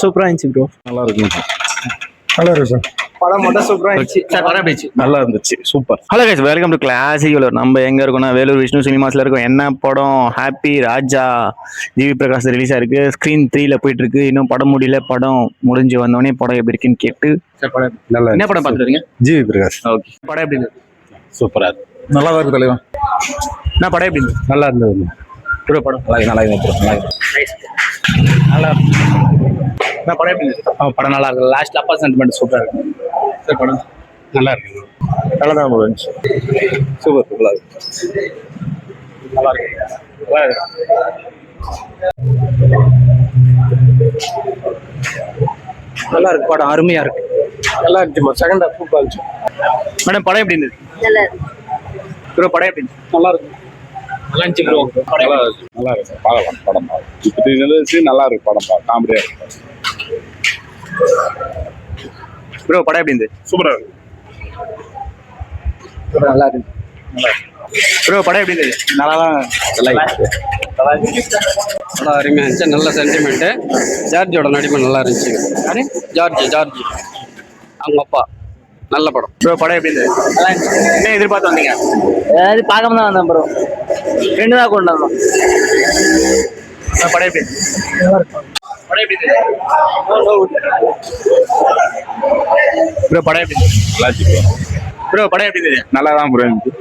சூப்பரா இருந்துச்சு ப்ரோ. நல்லா இருக்கு நல்லா இருக்கு சார். படம் மட்டும் சூப்பரா இருந்துச்சு. சார் படம் எப்படி இருந்துச்சு? நல்லா இருந்துச்சு super. Hello guys, welcome to classic Vellore. நம்ம எங்க இருக்கோம்னா வேலூர் விஷ்ணு சினிமாஸ்ல இருக்கோம். என்ன படம்? ஹாப்பி ராஜா ஜிவி பிரகாஷ் ரிலீஸ் ஆயிருக்கு. ஸ்கிரீன் 3ல போயிட்டு இருக்கு. இன்னும் படம் முடியல. படம் முடிஞ்சு வந்தோடனே படம் எப்படி இருக்குன்னு கேட்டு சார் படம் நல்லா என்ன படம் பார்த்துருக்கீங்க? ஜிவி பிரகாஷ். ஓகே, படம் எப்படி இருந்தது? சூப்பரா இருக்கு. நல்லா தான் இருக்கு தலைவன். என்ன படம் எப்படி இருந்தது? நல்லா இருந்தது ப்ரோ படம் நல்லா இருக்கு. நல்லா என்ன படம் எப்படி இருந்தது? படம் நல்லா இருக்கு. லாஸ்ட்ல அப்பா சென்டிமெண்ட் சூப்பரா இருக்கு. சார் படம் நல்லா இருக்கு. நல்லா தான் இருந்துச்சு. சூப்பர் சூப்பரா இருக்கு. நல்லா இருக்கு. நல்லா இருக்கு. நல்லா இருக்கு படம், அருமையா இருக்கு. நல்லா இருந்துச்சு. செகண்ட் ஹாஃப் சூப்பரா இருந்துச்சு. மேடம் படம் எப்படி இருந்தது? நல்லா இருக்கு. ப்ரோ படம் எப்படி இருந்துச்சு? நல்லா இருக்கு. நல்லா இருந்துச்சு ப்ரோ. நல்லா இருக்கு. நல்லா இருக்கு. பார்க்கலாம் படம் பார்க்கலாம். இப்போ இருந்துச்சு நல்லா இருக்கு படம் பார்க்க. காமெடியா இருக்கு. ப்ரோ படம் எப்படி இருந்தது? சூப்பரா இருக்கு. நல்லா இருக்கு. ப்ரோ படம் எப்படி இருந்தது? நல்லா தான் நல்லா இருந்துச்சு. படம் அருமையாக இருந்துச்சு. நல்ல சென்டிமெண்ட்டு. ஜார்ஜியோட நடிப்பு நல்லா இருந்துச்சு. யாரு? ஜார்ஜி அவங்க அப்பா. நல்ல படம். ப்ரோ படம் எப்படி இருந்தது? நல்லா இருந்துச்சு. என்ன எதிர்பார்த்து வந்தீங்க? அதாவது பார்க்காம தான் வந்தேன் ப்ரோ. ஃப்ரெண்டு தான் கொண்டு வந்தோம். படம் எப்படி இருந்தது? படம் எப்படி இருந்தது? ப்ரோ படம் எப்படி இருந்தது? நல்லா இருக்கு. ப்ரோ படம் எப்படி இருந்தது? நல்லா தான் புரியுது.